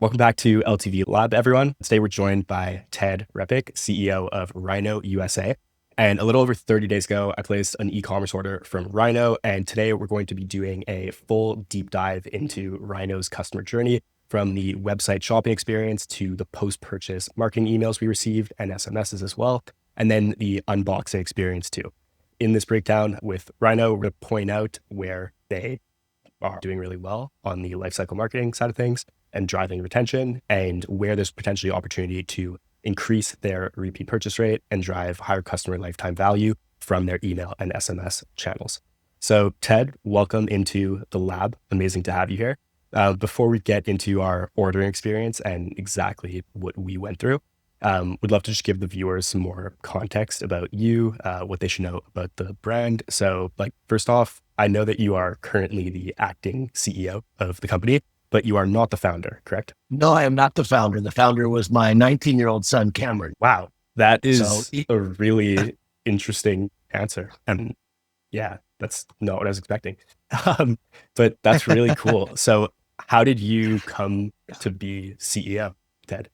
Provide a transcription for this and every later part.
Welcome back to LTV Lab, everyone. Today we're joined by Ted Repic, CEO of Rhino USA. And a little over 30 days ago, I placed an e-commerce order from Rhino. And today we're going to be doing a full deep dive into Rhino's customer journey, from the website shopping experience to the post-purchase marketing emails we received and SMSs as well, and then the unboxing experience too. In this breakdown with Rhino, we're going to point out where they are doing really well on the lifecycle marketing side of things and driving retention, and where there's potentially opportunity to increase their repeat purchase rate and drive higher customer lifetime value from their email and SMS channels. So Ted, welcome into the lab. Amazing to have you here. Before we get into our ordering experience and exactly what we went through, would love to just give the viewers some more context about you, what they should know about the brand. So first off, I know that you are currently the acting CEO of the company, but you are not the founder, correct? No, I am not the founder. The founder was my 19-year-old son, Cameron. Wow. That is a really interesting answer. And yeah, that's not what I was expecting. But that's really cool. So how did you come to be CEO, Ted?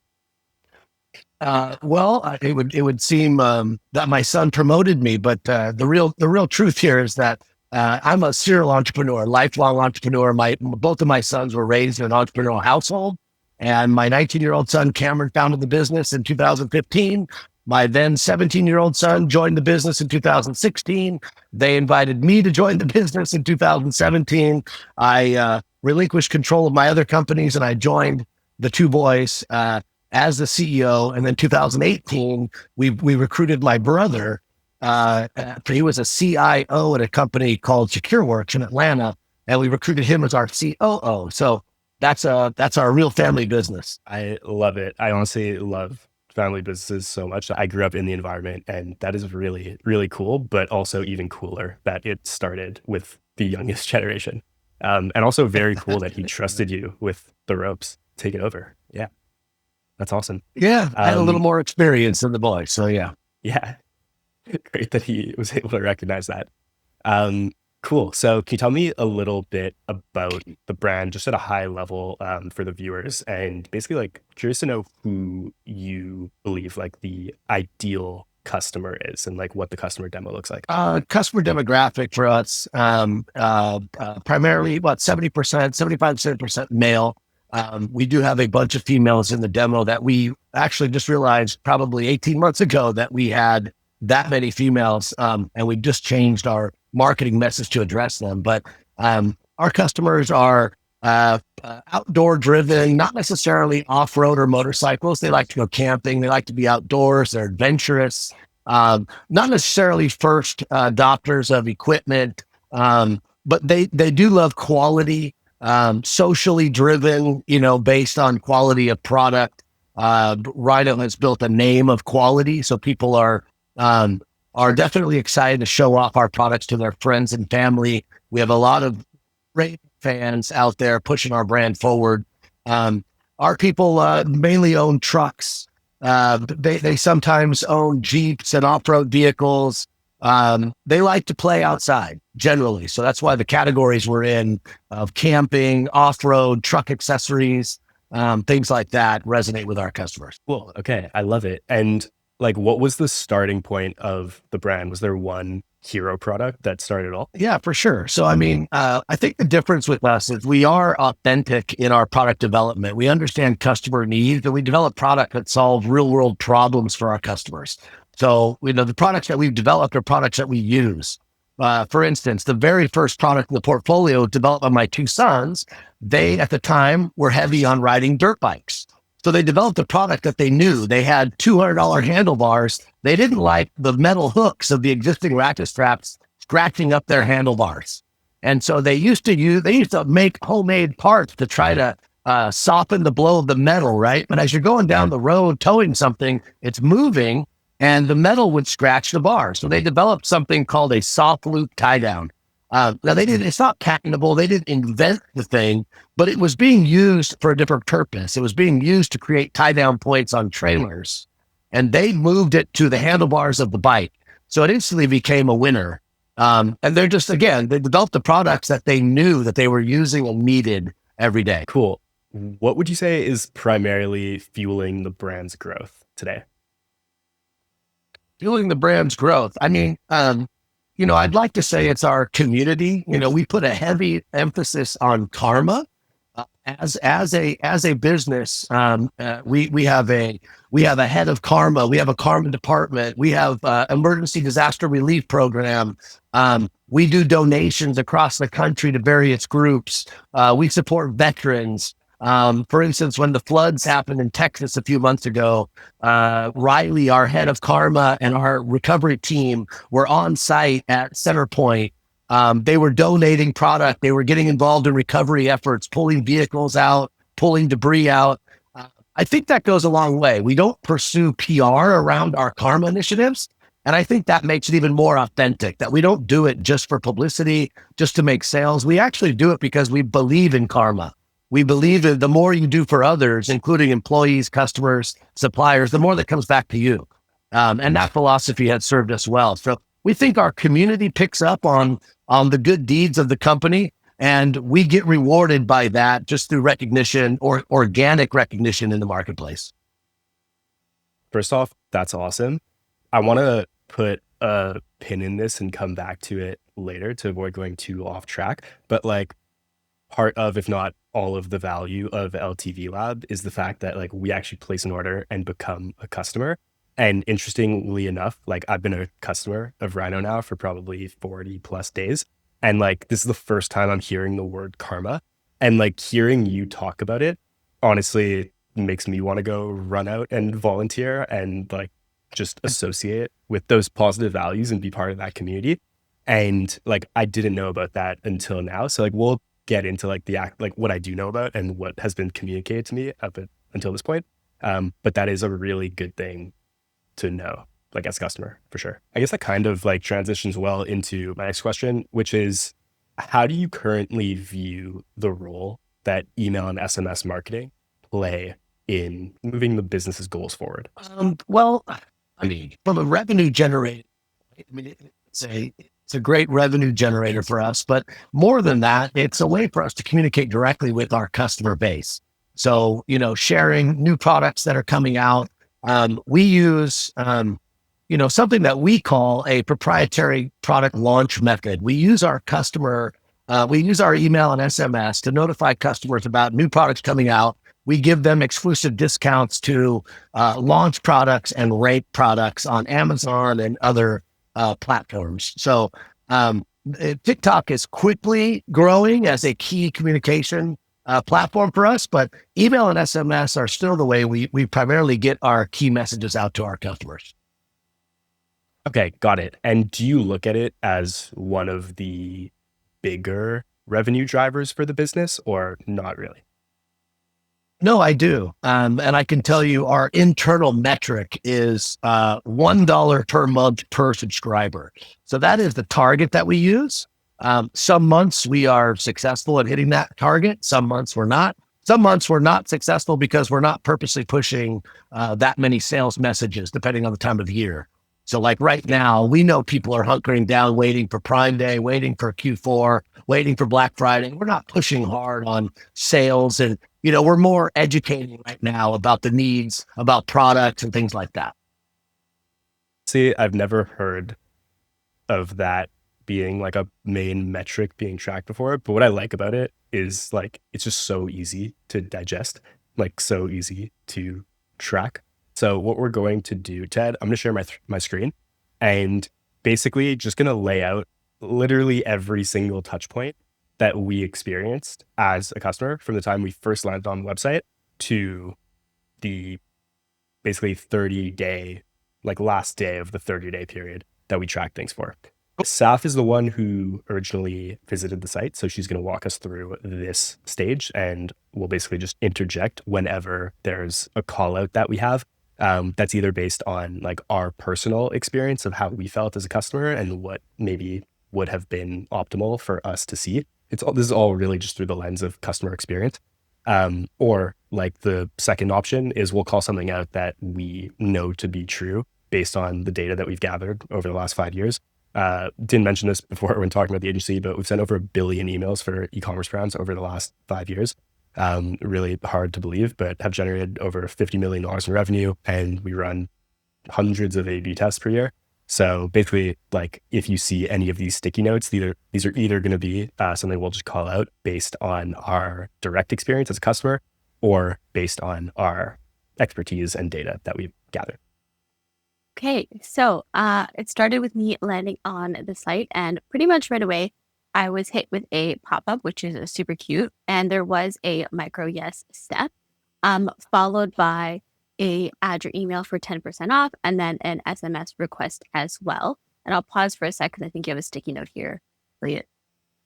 It would seem that my son promoted me, but the real truth here is that I'm a serial entrepreneur, lifelong entrepreneur. Both of my sons were raised in an entrepreneurial household, and my 19-year-old son Cameron founded the business in 2015. My then 17-year-old son joined the business in 2016. They invited me to join the business in 2017. I relinquished control of my other companies, and I joined the two boys as the CEO. And then 2018, we recruited my brother. He was a CIO at a company called SecureWorks in Atlanta, and we recruited him as our COO. So that's our real family business. I love it. I honestly love family businesses so much. I grew up in the environment, and that is really, really cool, but also even cooler that it started with the youngest generation. And also very cool that he trusted you with the ropes, take it over. Yeah. That's awesome. Yeah. I had a little more experience than the boy. So yeah. Yeah. Great that he was able to recognize that. Cool. So can you tell me a little bit about the brand, just at a high level, for the viewers, and basically curious to know who you believe the ideal customer is and what the customer demo looks like? Customer demographic for us, primarily about 70%, 75% male. We do have a bunch of females in the demo that we actually just realized probably 18 months ago that we had that many females, and we just changed our marketing message to address them. But our customers are outdoor driven, not necessarily off-road or motorcycles. They like to go camping. They like to be outdoors. They're adventurous, not necessarily first adopters of equipment, but they do love quality, socially driven, based on quality of product. Rhino has built a name of quality, so people are definitely excited to show off our products to their friends and family. We have a lot of great fans out there pushing our brand forward. Our people mainly own trucks. They sometimes own Jeeps and off-road vehicles. They like to play outside generally. So that's why the categories we're in of camping, off-road, truck accessories, things like that resonate with our customers. Cool. Okay. I love it. And what was the starting point of the brand? Was there one hero product that started it all? Yeah, for sure. So, I think the difference with us is we are authentic in our product development. We understand customer needs, and we develop products that solve real world problems for our customers. So, the products that we've developed are products that we use. For instance, the very first product in the portfolio developed by my two sons, they at the time were heavy on riding dirt bikes. So they developed a product that they knew. They had $200 handlebars. They didn't like the metal hooks of the existing ratchet straps scratching up their handlebars. And so they used to make homemade parts to try to soften the blow of the metal, right? But as you're going down the road towing something, it's moving and the metal would scratch the bar. So they developed something called a soft loop tie down. Now it's not patentable. They didn't invent the thing, but it was being used for a different purpose. It was being used to create tie down points on trailers, and they moved it to the handlebars of the bike. So it instantly became a winner. And they're they developed the products that they knew that they were using and needed every day. Cool. what would you say is primarily fueling the brand's growth today? Fueling the brand's growth. I'd like to say it's our community. We put a heavy emphasis on karma. As a business. We have a head of karma. We have a karma department. We have emergency disaster relief program. We do donations across the country to various groups. We support veterans. For instance, when the floods happened in Texas a few months ago, Riley, our head of karma, and our recovery team were on site at Centerpoint. They were donating product. They were getting involved in recovery efforts, pulling vehicles out, pulling debris out. I think that goes a long way. We don't pursue PR around our karma initiatives. And I think that makes it even more authentic, that we don't do it just for publicity, just to make sales. We actually do it because we believe in karma. We believe that the more you do for others, including employees, customers, suppliers, the more that comes back to you. And that philosophy has served us well. So we think our community picks up on the good deeds of the company, and we get rewarded by that just through recognition or organic recognition in the marketplace. First off, that's awesome. I want to put a pin in this and come back to it later to avoid going too off track. But like part of, if not all of the value of LTV Lab is the fact that like we actually place an order and become a customer. And interestingly enough, like I've been a customer of Rhino now for probably 40 plus days. And like, this is the first time I'm hearing the word karma, and like hearing you talk about it, honestly makes me want to go run out and volunteer and like just associate with those positive values and be part of that community. And like, I didn't know about that until now. So like, we'll get into like like what I do know about and what has been communicated to me until this point. But that is a really good thing to know, like as a customer, for sure. I guess that kind of like transitions well into my next question, which is, how do you currently view the role that email and SMS marketing play in moving the business's goals forward? From a revenue generator, it's a great revenue generator for us, but more than that, it's a way for us to communicate directly with our customer base. So, sharing new products that are coming out. We use, something that we call a proprietary product launch method. We use our email and SMS to notify customers about new products coming out. We give them exclusive discounts to launch products and rate products on Amazon and other platforms. So TikTok is quickly growing as a key communication platform for us, but email and SMS are still the way we primarily get our key messages out to our customers. Okay, got it. And do you look at it as one of the bigger revenue drivers for the business, or not really? No, I do. And I can tell you our internal metric is $1 per month per subscriber. So that is the target that we use. Some months we are successful at hitting that target. Some months we're not. Some months we're not successful because we're not purposely pushing that many sales messages, depending on the time of the year. So like right now, we know people are hunkering down, waiting for Prime Day, waiting for Q4, waiting for Black Friday. We're not pushing hard on sales, and we're more educating right now about the needs, about products and things like that. See, I've never heard of that being like a main metric being tracked before, but what I like about it is like, it's just so easy to digest, like so easy to track. So what we're going to do, Ted, I'm going to share my screen and basically just going to lay out literally every single touch point that we experienced as a customer from the time we first landed on the website to the basically 30-day, like last day of the 30-day period that we track things for. Saf is the one who originally visited the site. So she's going to walk us through this stage, and we'll basically just interject whenever there's a call out that we have. That's either based on like our personal experience of how we felt as a customer and what maybe would have been optimal for us to see. This is all really just through the lens of customer experience. Or like the second option is we'll call something out that we know to be true based on the data that we've gathered over the last 5 years. Didn't mention this before when talking about the agency, but we've sent over 1 billion emails for e-commerce brands over the last 5 years. Really hard to believe, but have generated over $50 million in revenue, and we run hundreds of A/B tests per year. So basically, like if you see any of these sticky notes, these are either going to be something we'll just call out based on our direct experience as a customer, or based on our expertise and data that we've gathered. Okay, so it started with me landing on the site, and pretty much right away, I was hit with a pop-up, which is super cute, and there was a micro yes step, followed by a add your email for 10% off, and then an SMS request as well. And I'll pause for a second. I think you have a sticky note here. Elliot.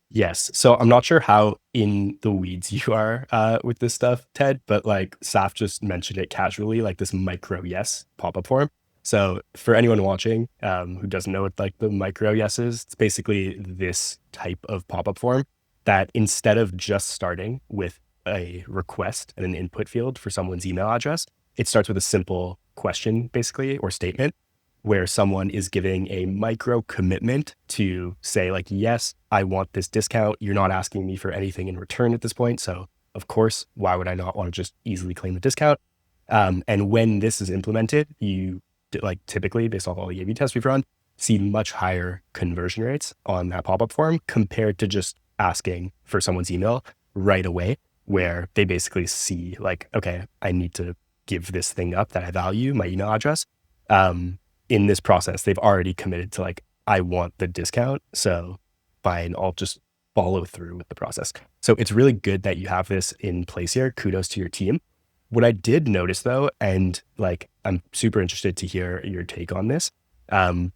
Yes. So I'm not sure how in the weeds you are with this stuff, Ted, but like Saf just mentioned it casually, like this micro yes pop-up form. So for anyone watching who doesn't know what like the micro yes is, it's basically this type of pop-up form that instead of just starting with a request and an input field for someone's email address, it starts with a simple question basically, or statement, where someone is giving a micro commitment to say like, yes, I want this discount. You're not asking me for anything in return at this point. So of course, why would I not want to just easily claim the discount? And when this is implemented, you like typically based off all the A/B tests we've run, see much higher conversion rates on that pop-up form compared to just asking for someone's email right away, where they basically see like, okay, I need to give this thing up that I value, my email address. In this process, they've already committed to like, I want the discount. So fine, I'll just follow through with the process. So it's really good that you have this in place here. Kudos to your team. What I did notice though, and like, I'm super interested to hear your take on this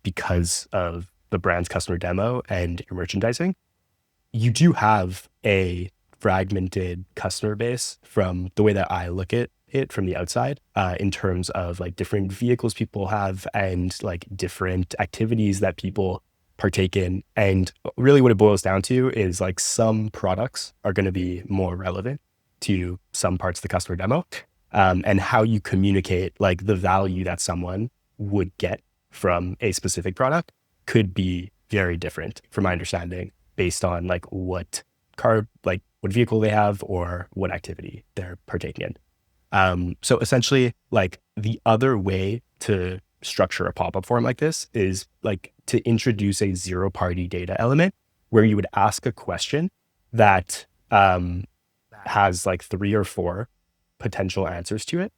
because of the brand's customer demo and your merchandising. You do have a fragmented customer base from the way that I look at it from the outside in terms of like different vehicles people have and like different activities that people partake in. And really what it boils down to is like some products are going to be more relevant to some parts of the customer demo and how you communicate like the value that someone would get from a specific product could be very different from my understanding based on like what vehicle they have or what activity they're partaking in. So essentially, like the other way to structure a pop-up form like this is like to introduce a zero-party data element where you would ask a question that has like 3 or 4 potential answers to it.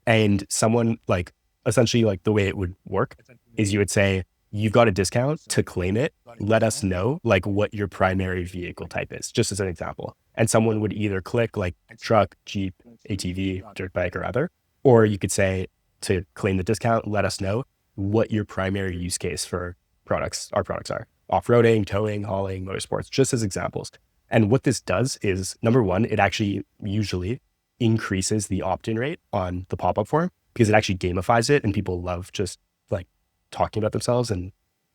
And someone like essentially like the way it would work is you would say, you've got a discount. To claim it, let us know like what your primary vehicle type is, just as an example. And someone would either click like truck, Jeep, ATV, dirt bike, or other, or you could say, to claim the discount, let us know what your primary use case for our products are. Off-roading, towing, hauling, motorsports, just as examples. And what this does is, number one, it actually usually increases the opt-in rate on the pop-up form because it actually gamifies it and people love just like talking about themselves and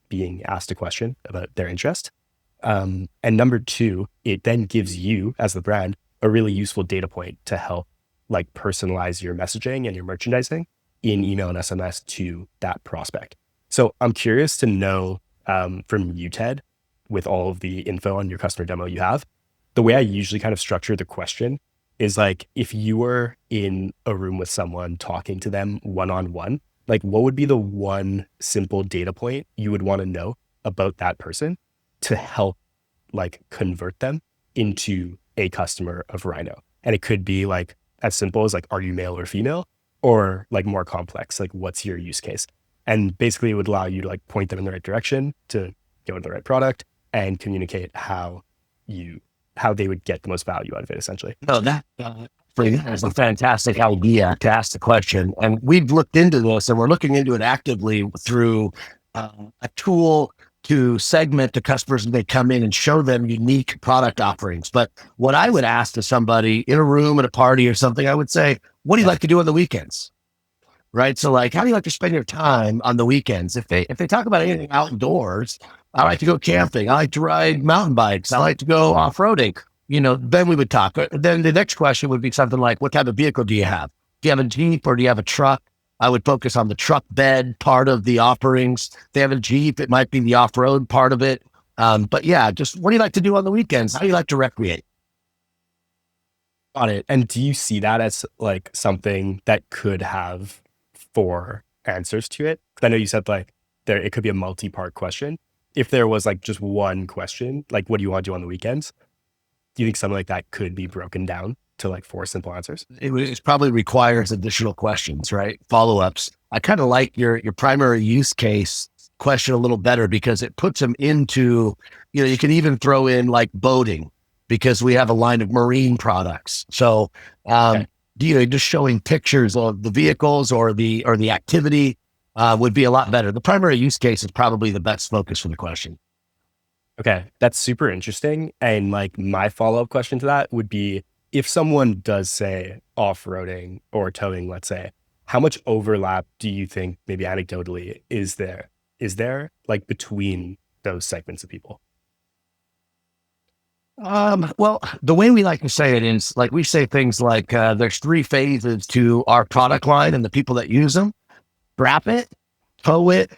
being asked a question about their interest. And number two, it then gives you as the brand a really useful data point to help like personalize your messaging and your merchandising in email and SMS to that prospect. So I'm curious to know from you, Ted, with all of the info on your customer demo you have, the way I usually kind of structure the question is like, if you were in a room with someone talking to them one-on-one, like what would be the one simple data point you would want to know about that person to help like convert them into a customer of Rhino? And it could be like as simple as like, are you male or female? Or like more complex, like what's your use case? And basically it would allow you to like point them in the right direction to go to the right product and communicate how they would get the most value out of it, essentially. No, that is a fantastic idea to ask the question. And we've looked into this and we're looking into it actively through a tool to segment the customers when they come in and show them unique product offerings. But what I would ask to somebody in a room at a party or something, I would say, what do you like to do on the weekends? Right. So like, how do you like to spend your time on the weekends? If they talk about anything outdoors, I like to go camping. I like to ride mountain bikes. I like to go off-roading. Then we would talk. Then the next question would be something like, what type of vehicle do you have? Do you have a Jeep or do you have a truck? I would focus on the truck bed part of the offerings. If they have a Jeep, it might be the off-road part of it. But yeah, just what do you like to do on the weekends? How do you like to recreate? Got it. And do you see that as like something that could have four answers to it? 'Cause I know you said like it could be a multi-part question. If there was like just one question, like what do you want to do on the weekends? Do you think something like that could be broken down to like four simple answers? It probably requires additional questions, right? Follow-ups. I kind of like your primary use case question a little better because it puts them into, you can even throw in like boating because we have a line of marine products. So, Okay. just showing pictures of the vehicles or the activity would be a lot better. The primary use case is probably the best focus for the question. Okay, that's super interesting. And like my follow-up question to that would be if someone does say off-roading or towing, let's say, how much overlap do you think maybe anecdotally is there? Is there like between those segments of people? Well, the way we like to say it is like we say things like there's three phases to our product line and the people that use them: scrap it, tow it,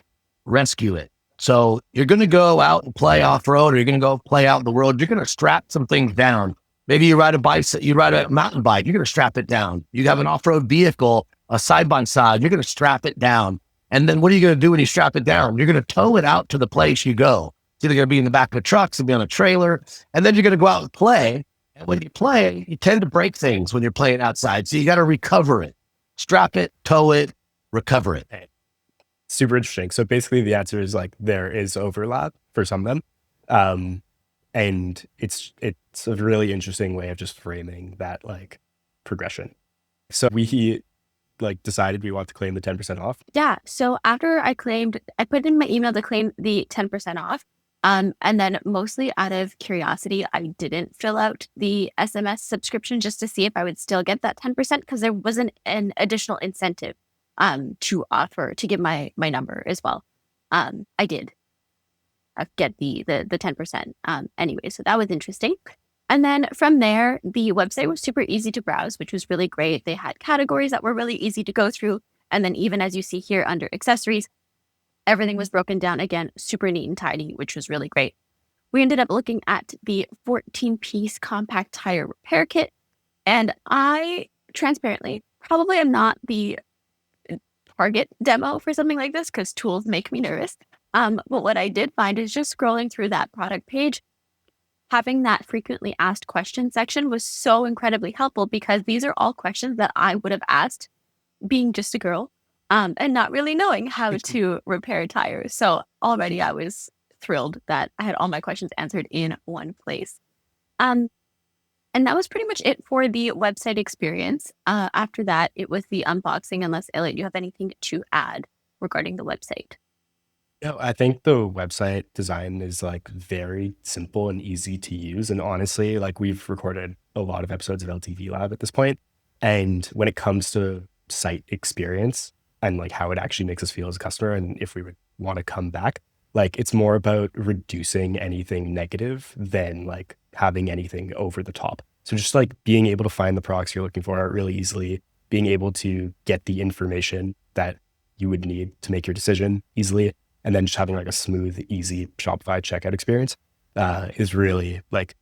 rescue it. So you're going to go out and play off road, or you're going to go play out in the world. You're going to strap some things down. Maybe you ride a bicycle, you ride a mountain bike. You're going to strap it down. You have an off road vehicle, a side by side. You're going to strap it down. And then what are you going to do when you strap it down? You're going to tow it out to the place you go. It's either going to be in the back of a truck, it's going to be on a trailer, and then you're going to go out and play. And when you play, you tend to break things when you're playing outside. So you got to recover it, strap it, tow it, recover it. Super interesting. So basically the answer is like there is overlap for some of them. And it's a really interesting way of just framing that like progression. So we like decided we want to claim the 10% off. Yeah. So after I put in my email to claim the 10% off. And then mostly out of curiosity, I didn't fill out the SMS subscription just to see if I would still get that 10% because there wasn't an additional incentive to offer to give my number as well. I did get the 10% anyway, so that was interesting. And then from there, the website was super easy to browse, which was really great. They had categories that were really easy to go through. And then even as you see here under accessories, everything was broken down again, super neat and tidy, which was really great. We ended up looking at the 14-piece compact tire repair kit. And I transparently probably am not the target demo for something like this because tools make me nervous. But what I did find is just scrolling through that product page, having that frequently asked questions section was so incredibly helpful because these are all questions that I would have asked being just a girl and not really knowing how to repair tires. So already I was thrilled that I had all my questions answered in one place. And that was pretty much it for the website experience. After that, it was the unboxing, unless, Elliot, you have anything to add regarding the website. No, I think the website design is like very simple and easy to use. And honestly, like we've recorded a lot of episodes of LTV Lab at this point. And when it comes to site experience and like how it actually makes us feel as a customer, and if we would want to come back, like it's more about reducing anything negative than like having anything over the top. So just like being able to find the products you're looking for really easily, being able to get the information that you would need to make your decision easily, and then just having like a smooth, easy Shopify checkout experience is really like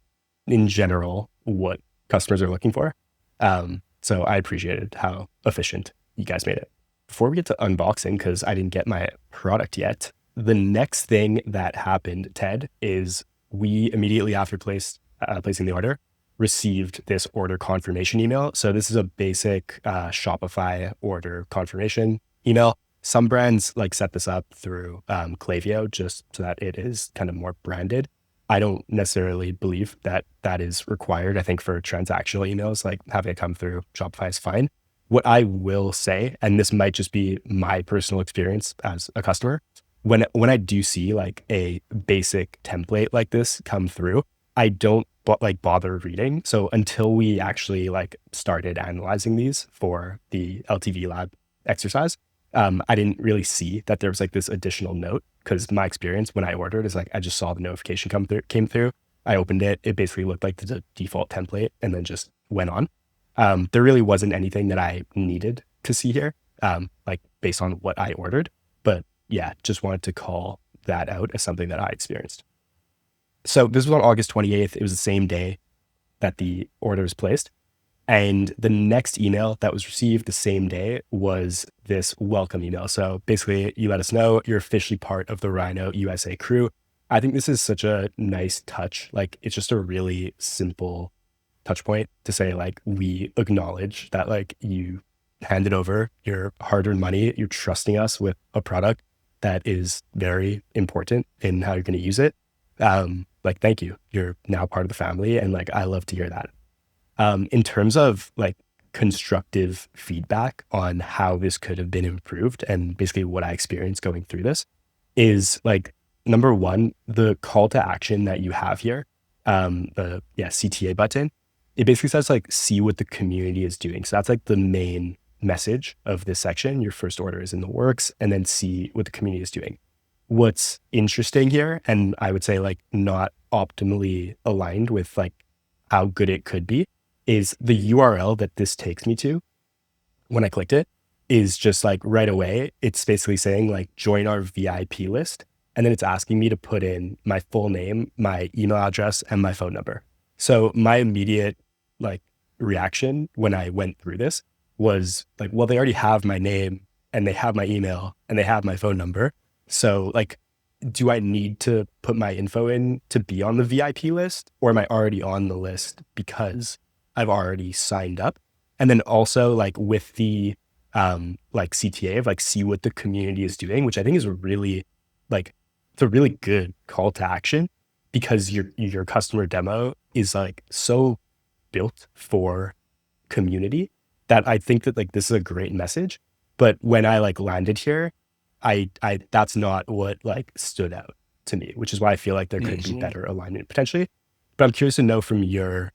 in general what customers are looking for. So I appreciated how efficient you guys made it. Before we get to unboxing, because I didn't get my product yet, the next thing that happened, Ted, is we immediately after placing the order, received this order confirmation email. So this is a basic Shopify order confirmation email. Some brands like set this up through Klaviyo just so that it is kind of more branded. I don't necessarily believe that that is required. I think for transactional emails, like having it come through Shopify is fine. What I will say, and this might just be my personal experience as a customer, when I do see like a basic template like this come through, I don't bother reading. So until we actually like started analyzing these for the LTV Lab exercise, I didn't really see that there was like this additional note because my experience when I ordered is like I just saw the notification came through. I opened it. It basically looked like the default template and then just went on. There really wasn't anything that I needed to see here, like based on what I ordered. But yeah, just wanted to call that out as something that I experienced. So this was on August 28th. It was the same day that the order was placed. And the next email that was received the same day was this welcome email. So basically, you let us know you're officially part of the Rhino USA crew. I think this is such a nice touch. Like, it's just a really simple touch point to say, like, we acknowledge that, like, you handed over your hard-earned money. You're trusting us with a product that is very important in how you're going to use it. Like, thank you. You're now part of the family. And like, I love to hear that. In terms of like constructive feedback on how this could have been improved and basically what I experienced going through this is like, number one, the call to action that you have here, the CTA button, it basically says like, see what the community is doing. So that's like the main message of this section. Your first order is in the works, and then see what the community is doing. What's interesting here, and I would say like not optimally aligned with like how good it could be, is the URL that this takes me to when I clicked it is just like right away. It's basically saying like, join our VIP list. And then it's asking me to put in my full name, my email address, and my phone number. So my immediate like reaction when I went through this was like, well, they already have my name and they have my email and they have my phone number. So like, do I need to put my info in to be on the VIP list, or am I already on the list because I've already signed up? And then also like with the like CTA of like, see what the community is doing, which I think is a really like, it's a really good call to action, because your customer demo is like so built for community that I think that like this is a great message. But when I like landed here, I that's not what like stood out to me, which is why I feel like there could be better alignment potentially. But I'm curious to know from your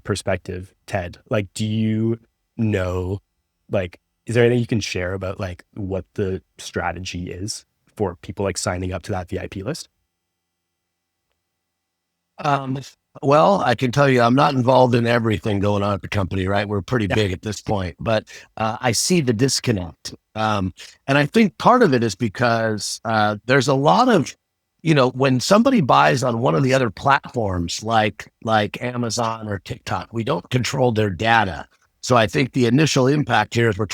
perspective, Ted, like, do you know, like, is there anything you can share about like what the strategy is for people like signing up to that VIP list? Well, I can tell you, I'm not involved in everything going on at the company, right? We're pretty big at this point, but I see the disconnect. And I think part of it is because there's a lot of, when somebody buys on one of the other platforms, like Amazon or TikTok, we don't control their data. So I think the initial impact here is we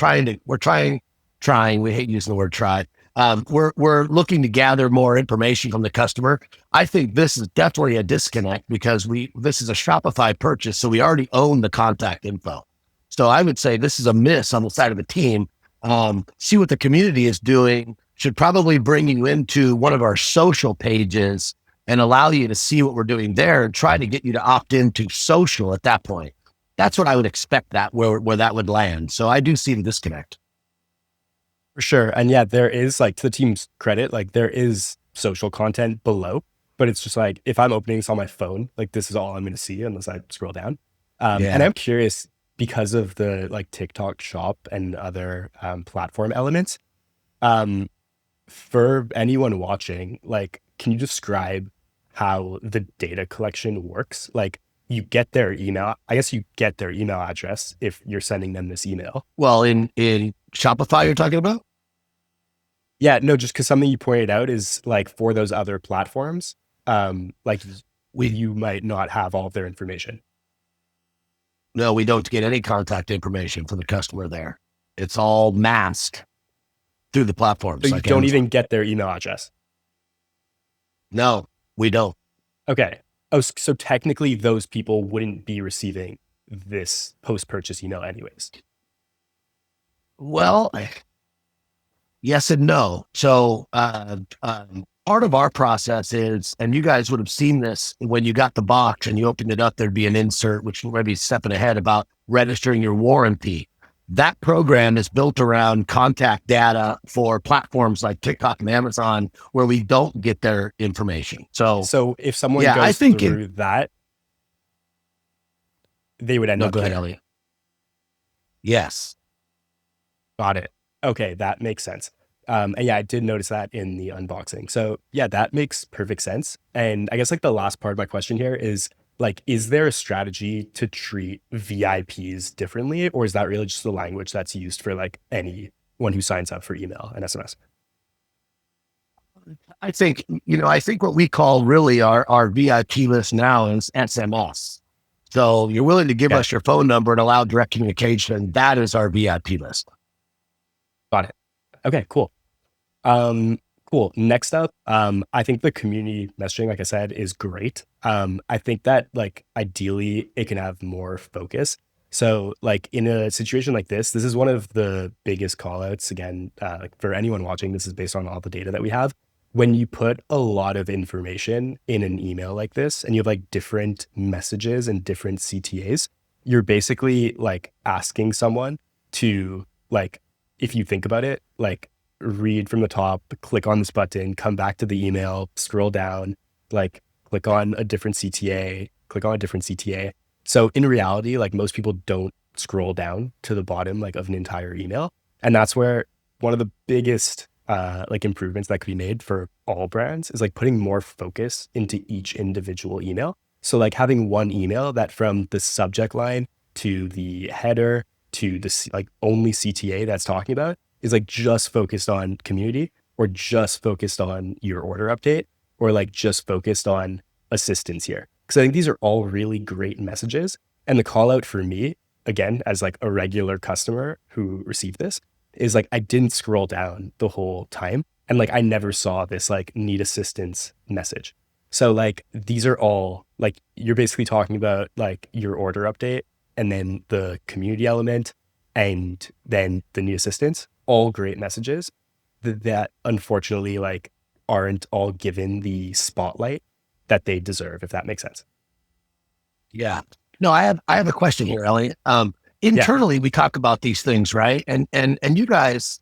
hate using the word try. We're looking to gather more information from the customer. I think this is definitely a disconnect, because this is a Shopify purchase, so we already own the contact info. So I would say this is a miss on the side of the team. See what the community is doing should probably bring you into one of our social pages and allow you to see what we're doing there and try to get you to opt into social at that point. That's what I would expect where that would land. So I do see the disconnect. For sure. And yeah, there is like, to the team's credit, like there is social content below, but it's just like, if I'm opening this on my phone, like this is all I'm going to see unless I scroll down. And I'm curious, because of the like TikTok shop and other platform elements, for anyone watching, like, can you describe how the data collection works? Like, you get their email, I guess you get their email address if you're sending them this email. Well, in Shopify you're talking about? Yeah, no, just because something you pointed out is like, for those other platforms, like you might not have all of their information. No, we don't get any contact information for the customer there. It's all masked through the platforms. So you don't even get their email address? No, we don't. Okay. Oh, so technically those people wouldn't be receiving this post-purchase email anyways. Well, yes and no. So part of our process is, and you guys would have seen this when you got the box and you opened it up, there'd be an insert, which will maybe stepping ahead about registering your warranty. That program is built around contact data for platforms like TikTok and Amazon, where we don't get their information. So if someone goes through that, they would end up. Go ahead, Elliot. Yes. Got it. Okay, that makes sense. And yeah, I did notice that in the unboxing. So yeah, that makes perfect sense. And I guess like the last part of my question here is like, is there a strategy to treat VIPs differently, or is that really just the language that's used for like anyone who signs up for email and SMS? I think what we call really our VIP list now is SMS. So you're willing to give Yeah. us your phone number and allow direct communication. That is our VIP list. Got it. Okay, cool. Cool. Next up, I think the community messaging, like I said, is great. I think that like ideally it can have more focus. So like in a situation like this is one of the biggest call outs again, like for anyone watching, this is based on all the data that we have. When you put a lot of information in an email like this and you have like different messages and different CTAs, you're basically like asking someone to like, if you think about it, like read from the top, click on this button, come back to the email, scroll down, like click on a different CTA, click on a different CTA. So in reality, like most people don't scroll down to the bottom like of an entire email. And that's where one of the biggest like improvements that could be made for all brands is like putting more focus into each individual email. So like having one email that from the subject line to the header to the like only CTA that's talking about is like just focused on community or just focused on your order update or like just focused on assistance here. Because I think these are all really great messages. And the call out for me, again, as like a regular customer who received this, is like I didn't scroll down the whole time. And like I never saw this like need assistance message. So like these are all like you're basically talking about like your order update and then the community element and then the need assistance, all great messages that unfortunately like aren't all given the spotlight that they deserve, if that makes sense. Yeah. No, I have a question here, Elliot. Yeah. Internally, we talk about these things, right? And you guys,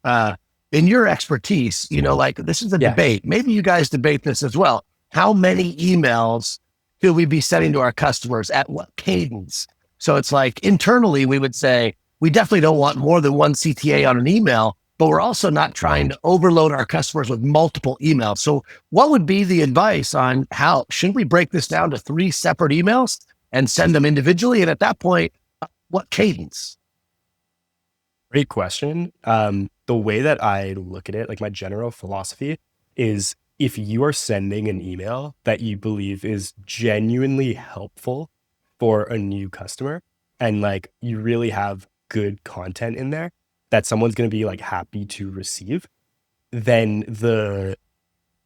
in your expertise, you know, like this is a Yeah. debate. Maybe you guys debate this as well. How many emails should we be sending to our customers at what cadence? So it's like internally, we would say we definitely don't want more than one CTA on an email, but we're also not trying to overload our customers with multiple emails. So what would be the advice on how should we break this down to 3 separate emails and send them individually? And at that point, what cadence? Great question. The way that I look at it, like my general philosophy is if you are sending an email that you believe is genuinely helpful for a new customer and like you really have good content in there that someone's going to be like happy to receive, then the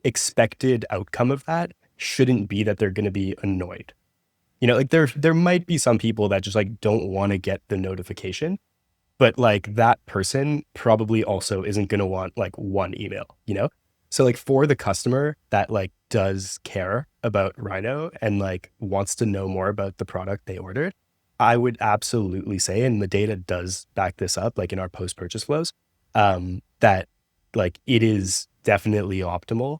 expected outcome of that shouldn't be that they're going to be annoyed. You know, like there might be some people that just like don't want to get the notification, but like that person probably also isn't going to want like one email, you know? So like for the customer that like does care about Rhino and like wants to know more about the product they ordered, I would absolutely say, and the data does back this up, like in our post-purchase flows, that like it is definitely optimal.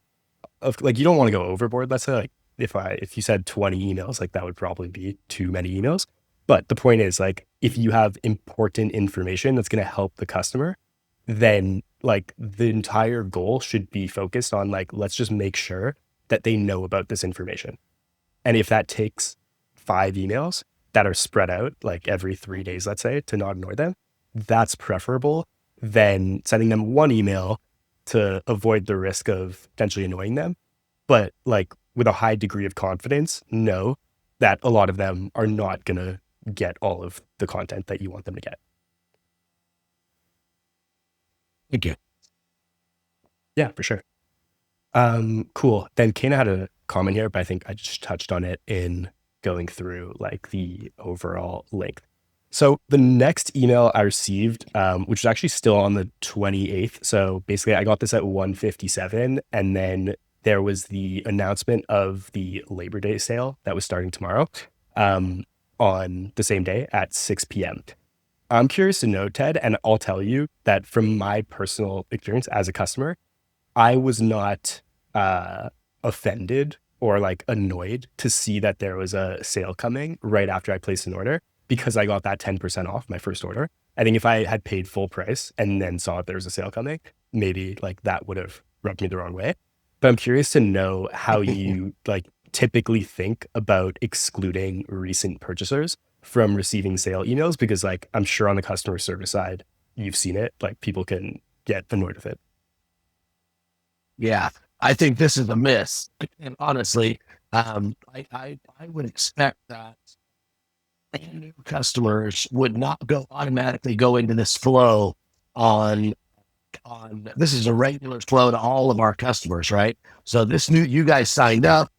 Of like you don't want to go overboard. Let's say like if you said 20 emails, like that would probably be too many emails. But the point is like if you have important information that's going to help the customer, then like the entire goal should be focused on like let's just make sure that they know about this information. And if that takes 5 emails that are spread out like every 3 days, let's say, to not annoy them, that's preferable than sending them one email to avoid the risk of potentially annoying them. But like with a high degree of confidence, know that a lot of them are not going to get all of the content that you want them to get. Thank you. Yeah, for sure. Cool. Then Kana had a comment here, but I think I just touched on it in going through like the overall length. So the next email I received, which is actually still on the 28th. So basically I got this at 1:57 and then there was the announcement of the Labor Day sale that was starting tomorrow on the same day at 6 p.m. I'm curious to know, Ted, and I'll tell you that from my personal experience as a customer, I was not offended or like annoyed to see that there was a sale coming right after I placed an order because I got that 10% off my first order. I think if I had paid full price and then saw that there was a sale coming, maybe like that would have rubbed me the wrong way. But I'm curious to know how you like typically think about excluding recent purchasers from receiving sale emails, because like I'm sure on the customer service side, you've seen it, like people can get annoyed with it. Yeah, I think this is a miss. And honestly, I would expect that new customers would not automatically go into this flow on this is a regular flow to all of our customers, right? So you guys signed up.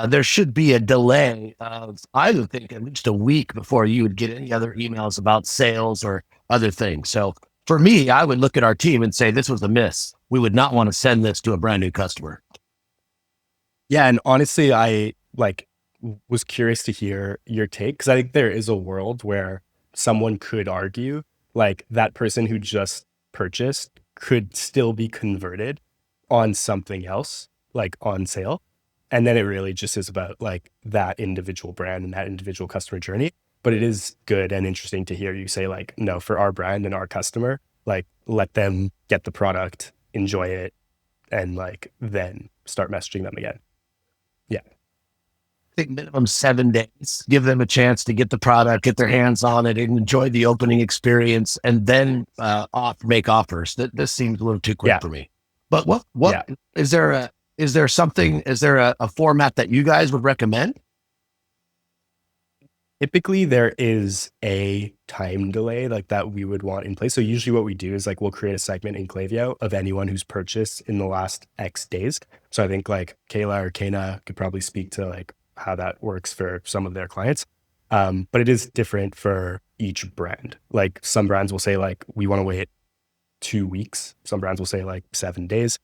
There should be a delay of, I would think, at least a week before you would get any other emails about sales or other things. So for me, I would look at our team and say, this was a miss. We would not want to send this to a brand new customer. Yeah. And honestly, I was curious to hear your take, because I think there is a world where someone could argue like that person who just purchased could still be converted on something else, like on sale. And then it really just is about like that individual brand and that individual customer journey. But it is good and interesting to hear you say like, no, for our brand and our customer, like let them get the product, enjoy it, and like then start messaging them again. Yeah. I think minimum 7 days, give them a chance to get the product, get their hands on it, and enjoy the opening experience, and then make offers. This seems a little too quick for me. But what is there a format that you guys would recommend? Typically there is a time delay like that we would want in place. So usually what we do is like we'll create a segment in Klaviyo of anyone who's purchased in the last X days. So I think like Kayla or Kana could probably speak to like how that works for some of their clients. But it is different for each brand. Like some brands will say like, we want to wait 2 weeks. Some brands will say like 7 days.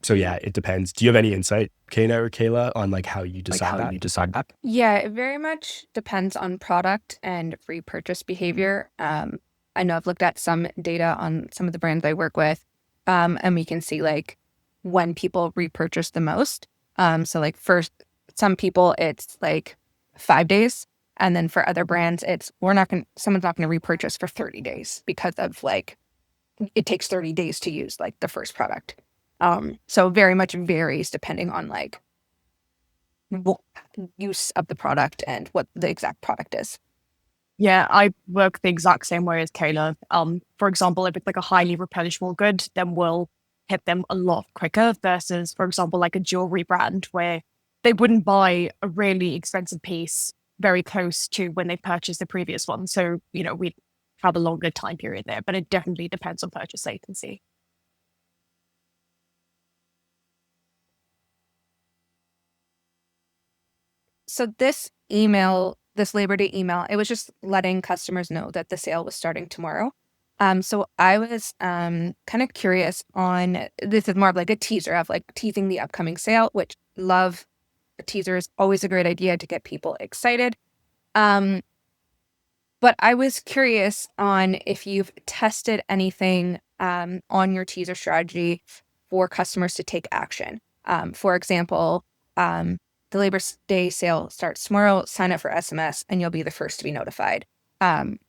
So yeah, it depends. Do you have any insight, Kana or Kayla, on like how you decide that? Yeah, it very much depends on product and repurchase behavior. I know I've looked at some data on some of the brands I work with, and we can see like when people repurchase the most. So like for some people, it's like 5 days. And then for other brands, someone's not going to repurchase for 30 days because of like, it takes 30 days to use like the first product. So very much varies depending on like use of the product and what the exact product is. Yeah, I work the exact same way as Kayla. For example, if it's like a highly replenishable good, then we'll hit them a lot quicker versus, for example, like a jewelry brand where they wouldn't buy a really expensive piece very close to when they purchased the previous one. So, we'd have a longer time period there, but it definitely depends on purchase latency. So this Labor Day email, it was just letting customers know that the sale was starting tomorrow. So I was kind of curious on, this is more of like a teaser of like teasing the upcoming sale, which love a teaser is always a great idea to get people excited. But I was curious on if you've tested anything on your teaser strategy for customers to take action. For example, the Labor Day sale starts tomorrow, sign up for SMS and you'll be the first to be notified.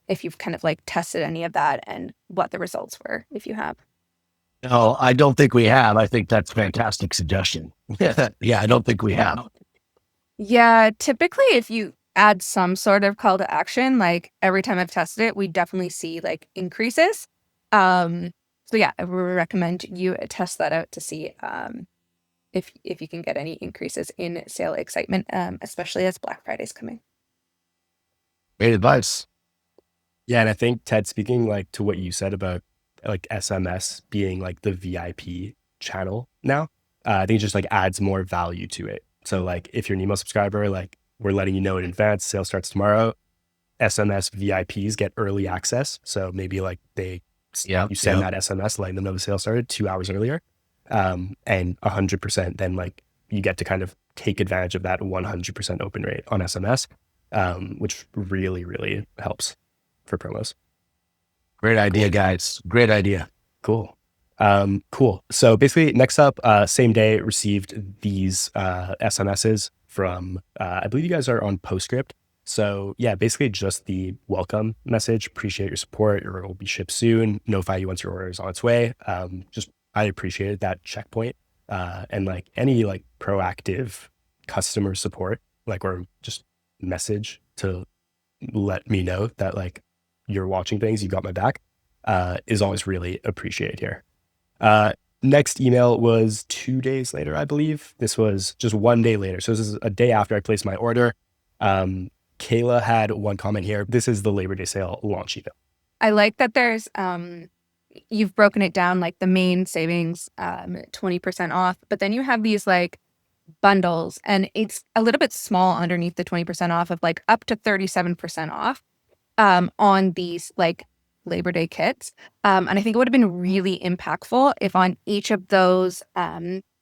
If you've kind of like tested any of that and what the results were, if you have. No, I don't think we have. I think that's a fantastic suggestion. Yeah, I don't think we have. Yeah, typically if you add some sort of call to action, like every time I've tested it, we definitely see like increases. So yeah, I would recommend you test that out to see if you can get any increases in sale excitement, especially as Black Friday's coming. Great advice. Yeah. And I think, Ted, speaking like to what you said about like SMS being like the VIP channel now, I think it just like adds more value to it. So like if you're an email subscriber, like we're letting you know in advance, sale starts tomorrow. SMS VIPs get early access. So maybe like you send that SMS letting them know the sale started 2 hours earlier. And 100% then like you get to kind of take advantage of that 100% open rate on SMS, which really, really helps for promos. Great idea, guys. Great idea. Cool. Cool. So basically next up, same day received these SMSs from, I believe you guys are on Postscript. So yeah, basically just the welcome message, appreciate your support, your order will be shipped soon, notify you once your order is on its way. I appreciated that checkpoint, and like any like proactive customer support, like or just message to let me know that like you're watching things, you got my back, is always really appreciated here. Next email was 2 days later, I believe. This was just 1 day later. So this is a day after I placed my order. Kayla had one comment here. This is the Labor Day sale launch email. I like that there's you've broken it down, like the main savings 20% off, but then you have these like bundles, and it's a little bit small underneath the 20% off of like up to 37% off on these like Labor Day kits. And I think it would have been really impactful if on each of those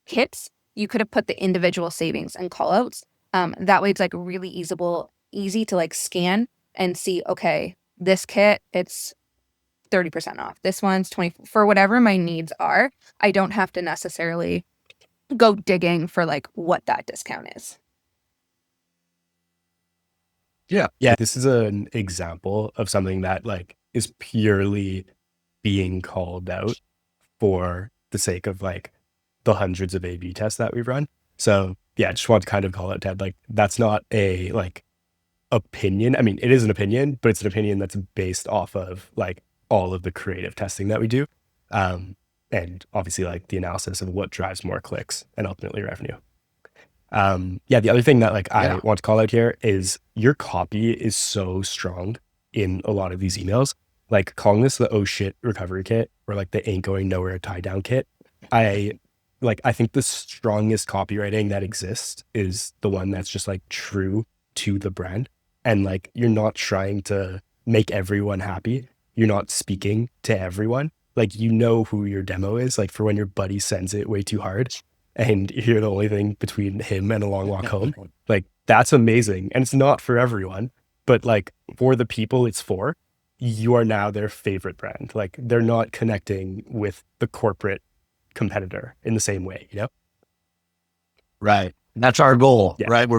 kits, you could have put the individual savings and callouts. That way it's like really easy to like scan and see, okay, this kit, it's 30% off. This one's 20 for whatever my needs are. I don't have to necessarily go digging for like what that discount is. Yeah. This is an example of something that like is purely being called out for the sake of like the hundreds of A/B tests that we've run. So yeah, I just want to kind of call out Ted, like that's not a like opinion. I mean, it is an opinion, but it's an opinion that's based off of like all of the creative testing that we do. And obviously like the analysis of what drives more clicks and ultimately revenue. The other thing that like I want to call out here is your copy is so strong in a lot of these emails. Like calling this the oh shit recovery kit or like the ain't going nowhere tie down kit. I think the strongest copywriting that exists is the one that's just like true to the brand. And like you're not trying to make everyone happy. You're not speaking to everyone. Like you know who your demo is, like for when your buddy sends it way too hard and you're the only thing between him and a long walk home. Like that's amazing. And it's not for everyone, but like for the people it's for, you are now their favorite brand. Like they're not connecting with the corporate competitor in the same way, you know? Right. That's our goal, right?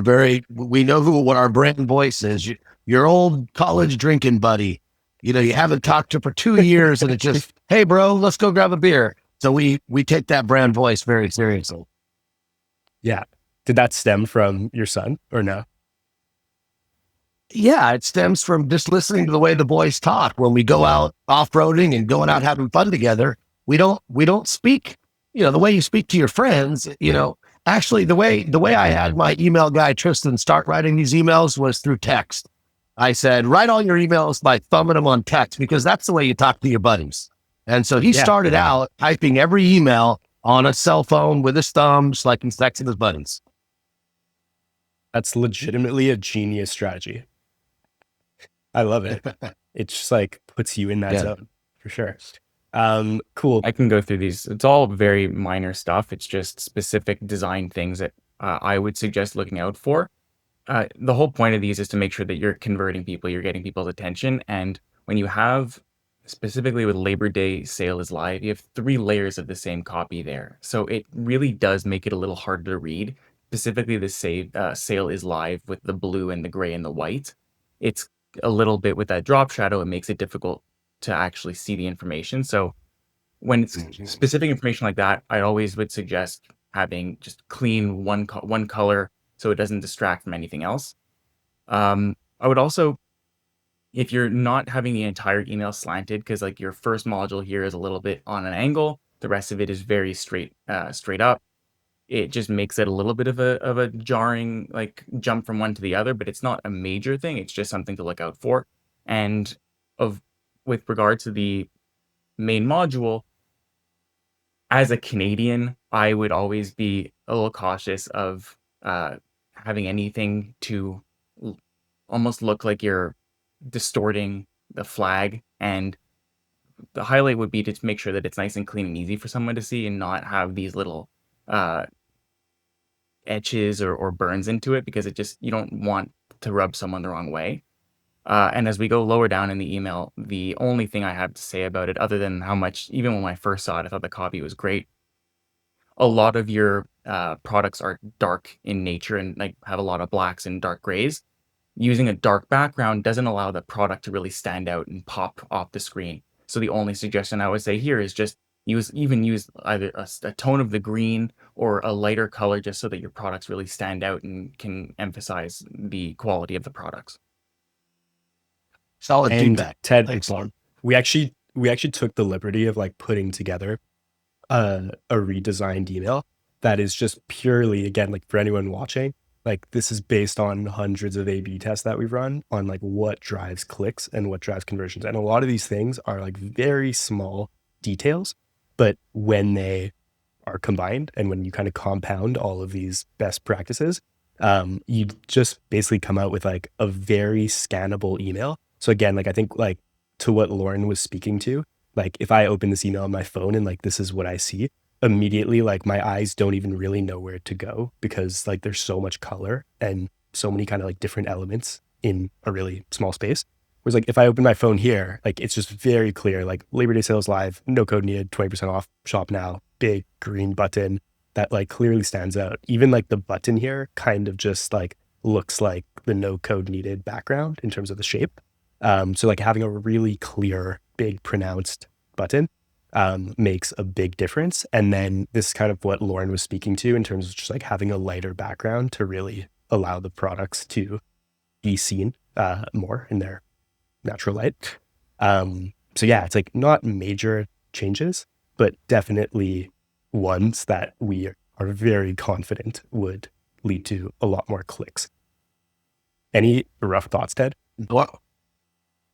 We know what our brand voice is. Your old college drinking buddy, you haven't talked to for 2 years and it's just, hey bro, let's go grab a beer. So we take that brand voice very seriously. Yeah. Did that stem from your son or no? Yeah, it stems from just listening to the way the boys talk. When we go out off-roading and going out having fun together, we don't speak, the way you speak to your friends, Actually, the way I had my email guy, Tristan, start writing these emails was through text. I said, write all your emails by thumbing them on text because that's the way you talk to your buddies. And so he started out typing every email on a cell phone with his thumbs like he's texting his buddies. That's legitimately a genius strategy. I love it. It just like puts you in that zone for sure. Cool. I can go through these. It's all very minor stuff. It's just specific design things that I would suggest looking out for. The whole point of these is to make sure that you're converting people, you're getting people's attention. And when you have, specifically with Labor Day sale is live, you have 3 layers of the same copy there. So it really does make it a little harder to read. Specifically the sale is live with the blue and the gray and the white. It's a little bit with that drop shadow, it makes it difficult to actually see the information. So when it's specific information like that, I always would suggest having just clean one color so it doesn't distract from anything else. I would also, if you're not having the entire email slanted, because like your first module here is a little bit on an angle, the rest of it is very straight up. It just makes it a little bit of a jarring like jump from one to the other, but it's not a major thing. It's just something to look out for. And with regard to the main module, as a Canadian, I would always be a little cautious of having anything to almost look like you're distorting the flag. And the highlight would be to make sure that it's nice and clean and easy for someone to see and not have these little etches or burns into it, because you don't want to rub someone the wrong way. And as we go lower down in the email, the only thing I have to say about it, other than how much, even when I first saw it, I thought the copy was great. A lot of your products are dark in nature and like have a lot of blacks and dark grays. Using a dark background doesn't allow the product to really stand out and pop off the screen. So the only suggestion I would say here is just use either a tone of the green or a lighter color, just so that your products really stand out and can emphasize the quality of the products. Solid feedback. Ted, thanks, Lauren. We actually took the liberty of like putting together a redesigned email that is just purely, again, like for anyone watching, Like this is based on hundreds of A/B tests that we've run on like what drives clicks and what drives conversions. And a lot of these things are like very small details, but when they are combined and when you kind of compound all of these best practices, you just basically come out with like a very scannable email. So again, like I think like to what Lauren was speaking to, like if I open this email on my phone and like this is what I see, immediately like my eyes don't even really know where to go because like there's so much color and so many kind of like different elements in a really small space. Whereas like if I open my phone here, like it's just very clear, like Labor Day sales live, no code needed, 20% off, shop now, big green button that like clearly stands out. Even like the button here kind of just like looks like the no code needed background in terms of the shape. So like having a really clear, big pronounced button makes a big difference. And then this is kind of what Lauren was speaking to in terms of just like having a lighter background to really allow the products to be seen more in their natural light. So yeah, it's like not major changes, but definitely ones that we are very confident would lead to a lot more clicks. Any rough thoughts, Ted? Well,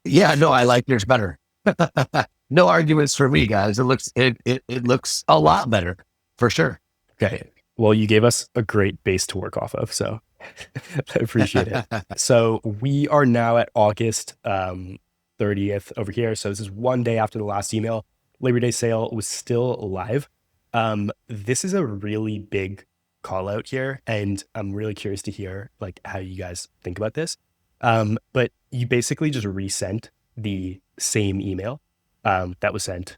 yeah, no, I like yours better. No arguments for me, guys. It looks a lot better for sure. Okay. Well, you gave us a great base to work off of, so I appreciate it. So we are now at August 30th over here. So this is one day after the last email. Labor Day sale was still live. This is a really big call out here, and I'm really curious to hear like how you guys think about this. But you basically just resent the same email that was sent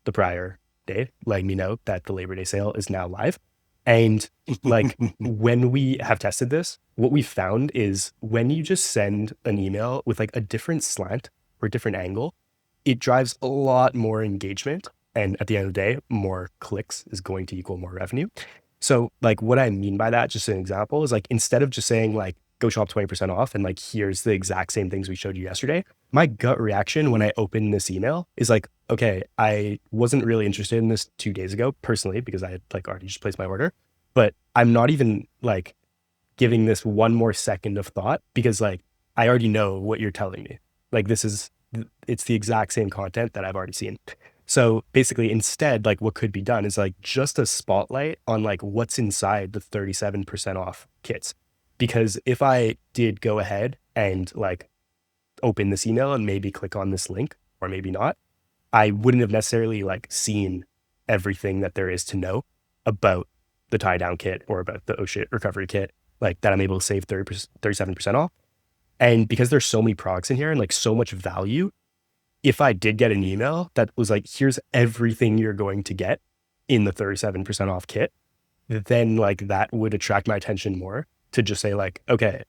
the prior day, letting me know that the Labor Day sale is now live. And like when we have tested this, what we found is when you just send an email with like a different slant or different angle, it drives a lot more engagement. And at the end of the day, more clicks is going to equal more revenue. So like what I mean by that, just an example, is like instead of just saying like, go shop 20% off and like, here's the exact same things we showed you yesterday, my gut reaction when I open this email is like, okay, I wasn't really interested in this 2 days ago personally, because I had like already just placed my order, but I'm not even like giving this one more second of thought because like, I already know what you're telling me. Like it's the exact same content that I've already seen. So basically instead, like what could be done is like just a spotlight on like what's inside the 37% off kits. Because if I did go ahead and like open this email and maybe click on this link or maybe not, I wouldn't have necessarily like seen everything that there is to know about the tie down kit or about the oh shit recovery kit, like that I'm able to save 37% off. And because there's so many products in here and like so much value, if I did get an email that was like, here's everything you're going to get in the 37% off kit, then like that would attract my attention more to just say like, okay,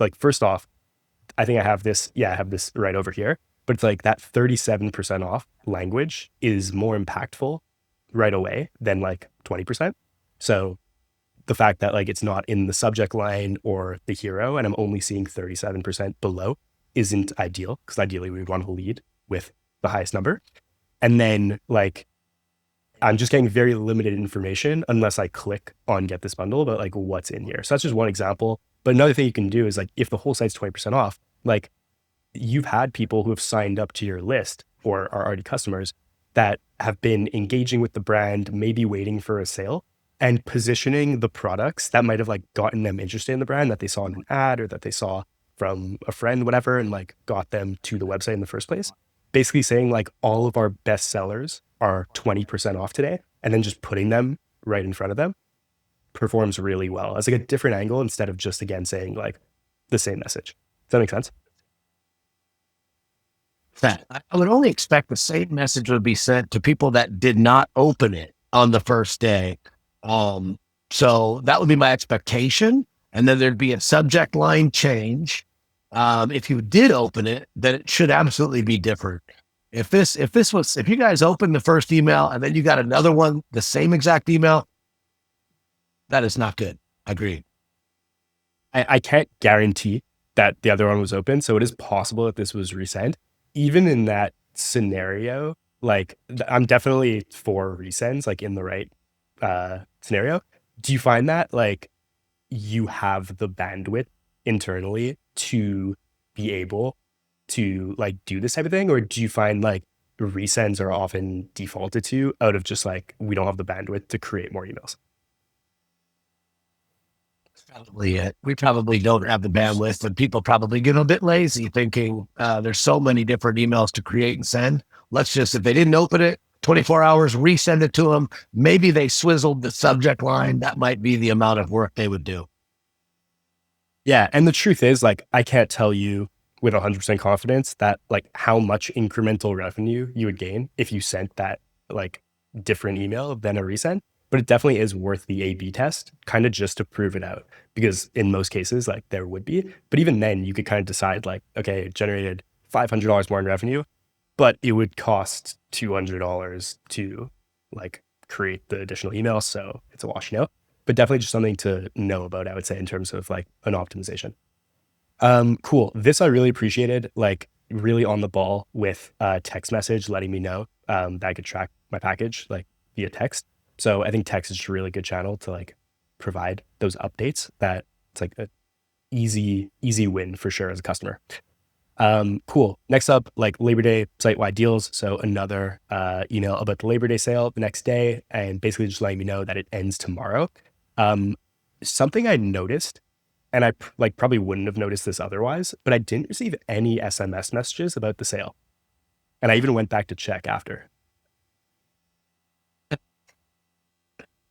like first off, I think I have this. Yeah, I have this right over here. But it's like that 37% off language is more impactful right away than like 20%. So the fact that like it's not in the subject line or the hero and I'm only seeing 37% below isn't ideal, because ideally we would want to lead with the highest number. And then like I'm just getting very limited information unless I click on get this bundle about like what's in here. So that's just one example. But another thing you can do is like if the whole site's 20% off, like you've had people who have signed up to your list or are already customers that have been engaging with the brand, maybe waiting for a sale and positioning the products that might have like gotten them interested in the brand that they saw in an ad or that they saw from a friend, whatever, and like got them to the website in the first place. Basically saying like all of our best sellers are 20% off today, and then just putting them right in front of them performs really well as like a different angle instead of just again saying like the same message. Does that make sense? I would only expect the same message would be sent to people that did not open it on the first day. So that would be my expectation. And then there'd be a subject line change. If you did open it, then it should absolutely be different. If you guys opened the first email and then you got another one, the same exact email, that is not good. Agreed. I can't guarantee that the other one was open. So it is possible that this was resent. Even in that scenario, like I'm definitely for resends, like in the right scenario. Do you find that like you have the bandwidth internally to be able to like do this type of thing? Or do you find like resends are often defaulted to out of just like, we don't have the bandwidth to create more emails? That's probably it. We probably don't have the bandwidth, and people probably get a bit lazy thinking there's so many different emails to create and send. Let's just, if they didn't open it, 24 hours, resend it to them. Maybe they swizzled the subject line. That might be the amount of work they would do. Yeah. And the truth is, like, I can't tell you with 100% confidence that like how much incremental revenue you would gain if you sent that like different email than a resend, but it definitely is worth the A/B test, kind of just to prove it out. Because in most cases, like there would be, but even then you could kind of decide like, okay, it generated $500 more in revenue, but it would cost $200 to like create the additional email. So it's a wash, but definitely just something to know about, I would say, in terms of like an optimization. Cool. This I really appreciated, like really on the ball with a text message letting me know that I could track my package like via text. So I think text is just a really good channel to like provide those updates. That it's like an easy win for sure as a customer. Cool. Next up, like Labor Day site-wide deals. So another email about the Labor Day sale the next day, and basically just letting me know that it ends tomorrow. Something I noticed, and I like probably wouldn't have noticed this otherwise, but I didn't receive any SMS messages about the sale. And I even went back to check after.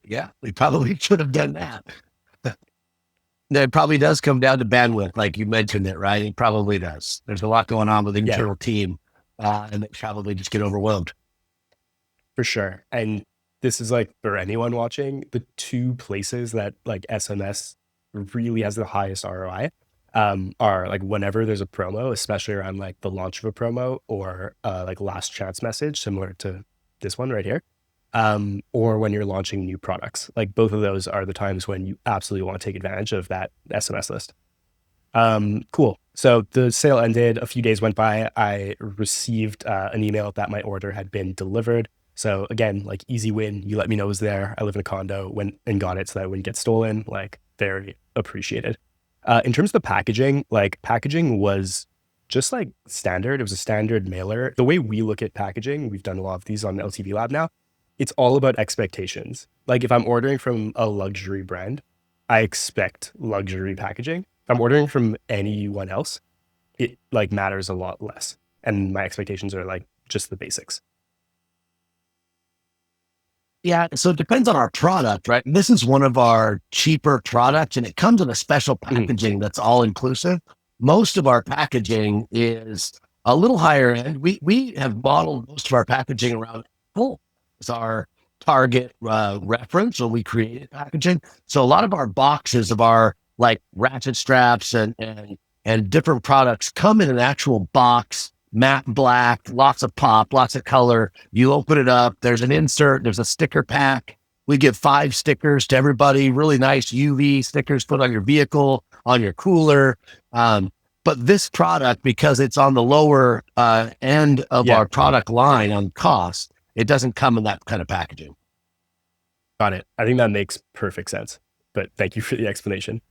Yeah, we probably should have done that. It probably does come down to bandwidth, like you mentioned it, right? It probably does. There's a lot going on with the internal team, and they probably just get overwhelmed. For sure. And this is like for anyone watching, the two places that like SMS really has the highest ROI are like whenever there's a promo, especially around like the launch of a promo or like last chance message, similar to this one right here. Or when you're launching new products. Like both of those are the times when you absolutely want to take advantage of that SMS list. Cool. So the sale ended, a few days went by. I received an email that my order had been delivered. So again, like easy win. You let me know it was there. I live in a condo, went and got it so that it wouldn't get stolen. Like very appreciated. In terms of the packaging, like packaging was just like standard. It was a standard mailer. The way we look at packaging, we've done a lot of these on LTV Lab now. It's all about expectations. Like if I'm ordering from a luxury brand, I expect luxury packaging. If I'm ordering from anyone else, it like matters a lot less. And my expectations are like just the basics. Yeah, so it depends on our product, right? This is one of our cheaper products, and it comes in a special packaging that's all inclusive. Most of our packaging is a little higher end. We have modeled most of our packaging around Apple. It's our target reference when we created packaging. So a lot of our boxes of our like ratchet straps and different products come in an actual box, matte black, lots of pop, lots of color. You open it up, there's an insert, there's a sticker pack. We give 5 stickers to everybody, really nice UV stickers put on your vehicle, on your cooler. But this product, because it's on the lower end of our product line on cost, it doesn't come in that kind of packaging. Got it. I think that makes perfect sense, but thank you for the explanation.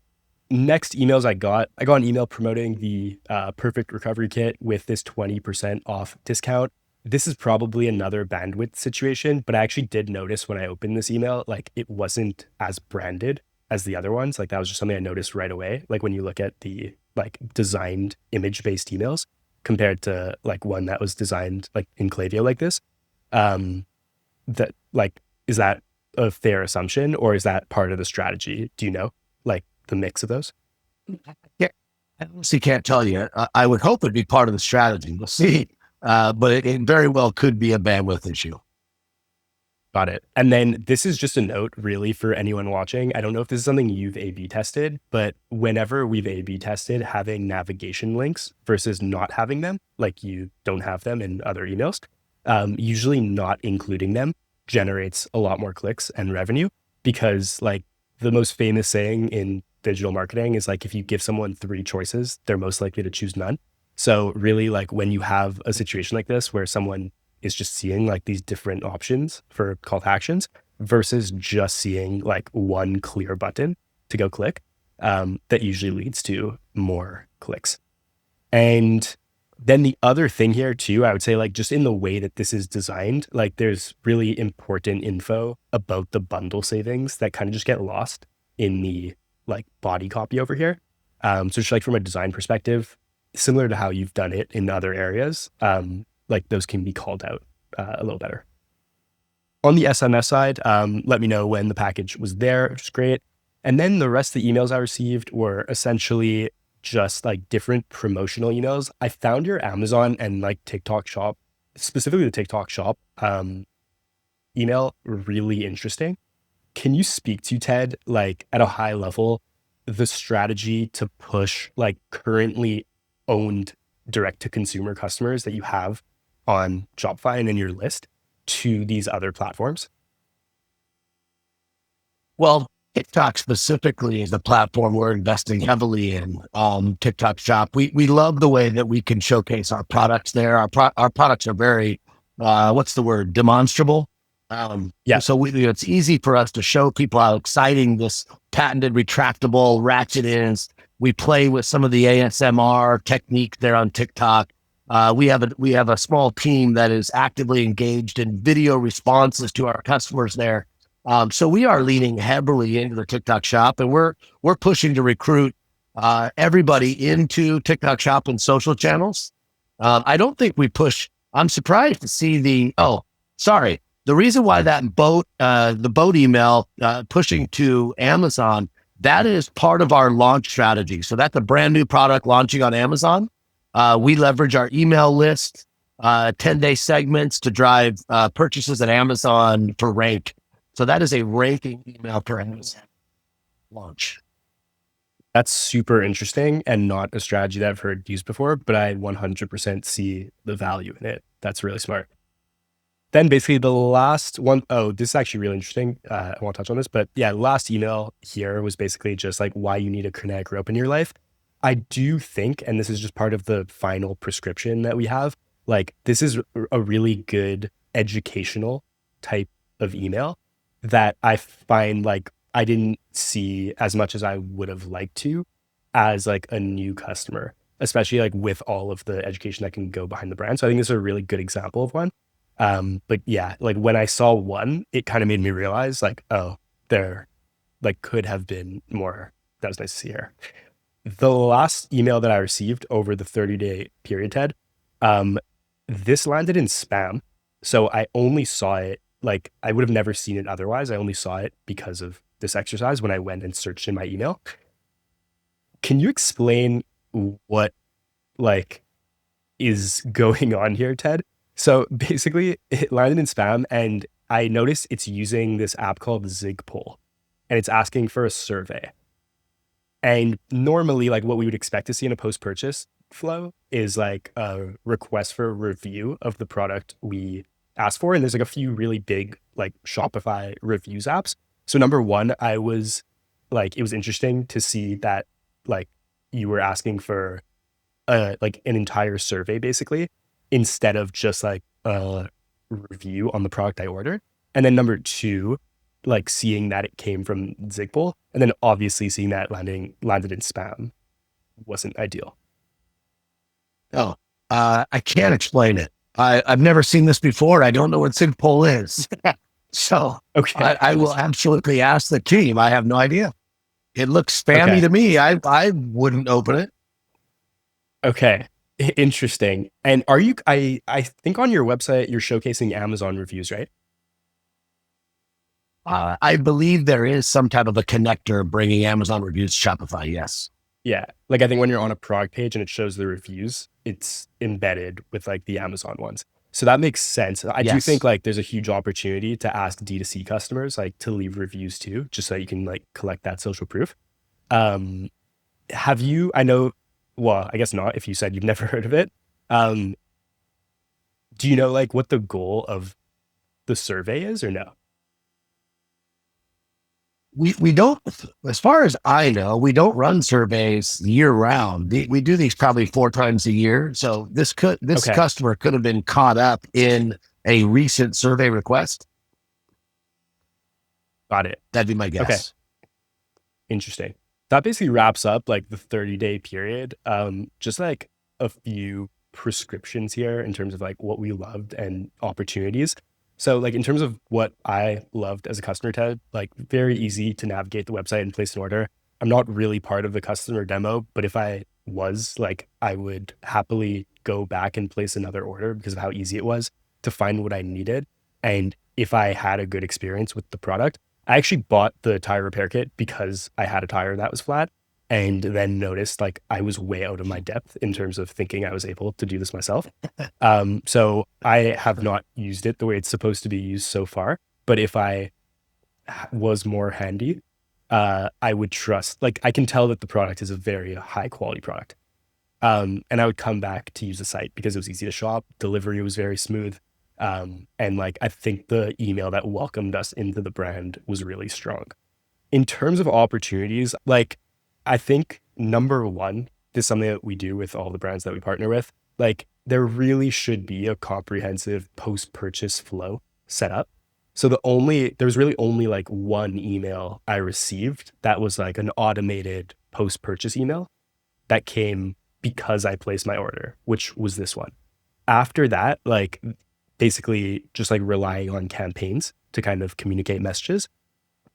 Next emails I got an email promoting the Perfect Recovery Kit with this 20% off discount. This is probably another bandwidth situation, but I actually did notice when I opened this email, like it wasn't as branded as the other ones. Like that was just something I noticed right away. Like when you look at the like designed image-based emails compared to like one that was designed like in Klaviyo like this. That like, is that a fair assumption or is that part of the strategy? Do you know like the mix of those? Yeah, I honestly can't tell you. I would hope it'd be part of the strategy. We'll see. But it very well could be a bandwidth issue. Got it. And then this is just a note really for anyone watching. I don't know if this is something you've A/B tested, but whenever we've A/B tested having navigation links versus not having them, like you don't have them in other emails, usually not including them generates a lot more clicks and revenue, because like the most famous saying in digital marketing is like, if you give someone 3 choices, they're most likely to choose none. So really like when you have a situation like this where someone is just seeing like these different options for call to actions versus just seeing like one clear button to go click, that usually leads to more clicks. And then the other thing here too, I would say like just in the way that this is designed, like there's really important info about the bundle savings that kind of just get lost in the like body copy over here. So just like from a design perspective, similar to how you've done it in other areas, like those can be called out a little better. On the SMS side, let me know when the package was there, which is great. And then the rest of the emails I received were essentially just like different promotional emails. I found your Amazon and like TikTok shop, specifically the TikTok shop email, really interesting. Can you speak to, Ted, like at a high level, the strategy to push like currently owned direct to consumer customers that you have on Shopify and in your list to these other platforms? Well, TikTok specifically is the platform we're investing heavily in. TikTok Shop. We love the way that we can showcase our products there. Our products are very, what's the word? Demonstrable. So it's easy for us to show people how exciting this patented retractable ratchet is. We play with some of the ASMR technique there on TikTok. We have a small team that is actively engaged in video responses to our customers there. So we are leaning heavily into the TikTok shop, and we're pushing to recruit everybody into TikTok shop and social channels. I don't think we push. I'm surprised to see the reason why that the boat email pushing to Amazon, that is part of our launch strategy. So that's a brand new product launching on Amazon. We leverage our email list, 10-day segments to drive purchases at Amazon for rank. So that is a ranking email for Amazon launch. That's super interesting and not a strategy that I've heard used before, but I 100% see the value in it. That's really smart. Then basically the last one, this is actually really interesting. I won't touch on this, but yeah, last email here was basically just like why you need a kinetic rope in your life. I do think, and this is just part of the final prescription that we have, like this is a really good educational type of email that I find like I didn't see as much as I would have liked to as like a new customer, especially like with all of the education that can go behind the brand. So I think this is a really good example of one. But yeah, like when I saw one, it kind of made me realize like, oh, there like could have been more. That was nice to see here. The last email that I received over the 30-day period, Ted, this landed in spam. So I only saw it, like I would have never seen it otherwise. I only saw it because of this exercise when I went and searched in my email. Can you explain what like is going on here, Ted? So basically it landed in spam and I noticed it's using this app called Zigpull and it's asking for a survey. And normally like what we would expect to see in a post-purchase flow is like a request for a review of the product we asked for. And there's like a few really big like Shopify reviews apps. So number one, I was like, it was interesting to see that like you were asking for like an entire survey basically, instead of just like a review on the product I ordered. And then number two, like seeing that it came from Zigpull, and then obviously seeing that landed in spam wasn't ideal. Oh, I can't explain it. I've never seen this before. I don't know what Zigpull is. So Okay. I will absolutely ask the team. I have no idea. It looks spammy to me. I wouldn't open it. Okay. Interesting. And are you, I think on your website, you're showcasing Amazon reviews, right? I believe there is some type of a connector bringing Amazon reviews to Shopify. Yes. Yeah. Like I think when you're on a product page and it shows the reviews, it's embedded with like the Amazon ones. So that makes sense. I do think like there's a huge opportunity to ask D2C customers like to leave reviews too, just so you can like collect that social proof. Have you, I know, well, I guess not if you said you've never heard of it. Do you know like what the goal of the survey is or no? We don't, as far as I know, we don't run surveys year round. We do these probably 4 times a year. So this customer could have been caught up in a recent survey request. Got it. That'd be my guess. Okay. Interesting. that basically wraps up like the 30-day period. Just like a few prescriptions here in terms of like what we loved and opportunities. So like in terms of what I loved as a customer, Ted, like very easy to navigate the website and place an order. I'm not really part of the customer demo, but if I was, like, I would happily go back and place another order because of how easy it was to find what I needed. And if I had a good experience with the product, I actually bought the tire repair kit because I had a tire that was flat, and then noticed like I was way out of my depth in terms of thinking I was able to do this myself. So I have not used it the way it's supposed to be used so far. But if I was more handy, I would trust, like, I can tell that the product is a very high quality product. And I would come back to use the site because it was easy to shop. Delivery was very smooth. And like, I think the email that welcomed us into the brand was really strong. In terms of opportunities, like, I think number one, this is something that we do with all the brands that we partner with. Like, there really should be a comprehensive post-purchase flow set up. So there was really only like one email I received that was like an automated post-purchase email that came because I placed my order, which was this one. After that, like, basically just like relying on campaigns to kind of communicate messages.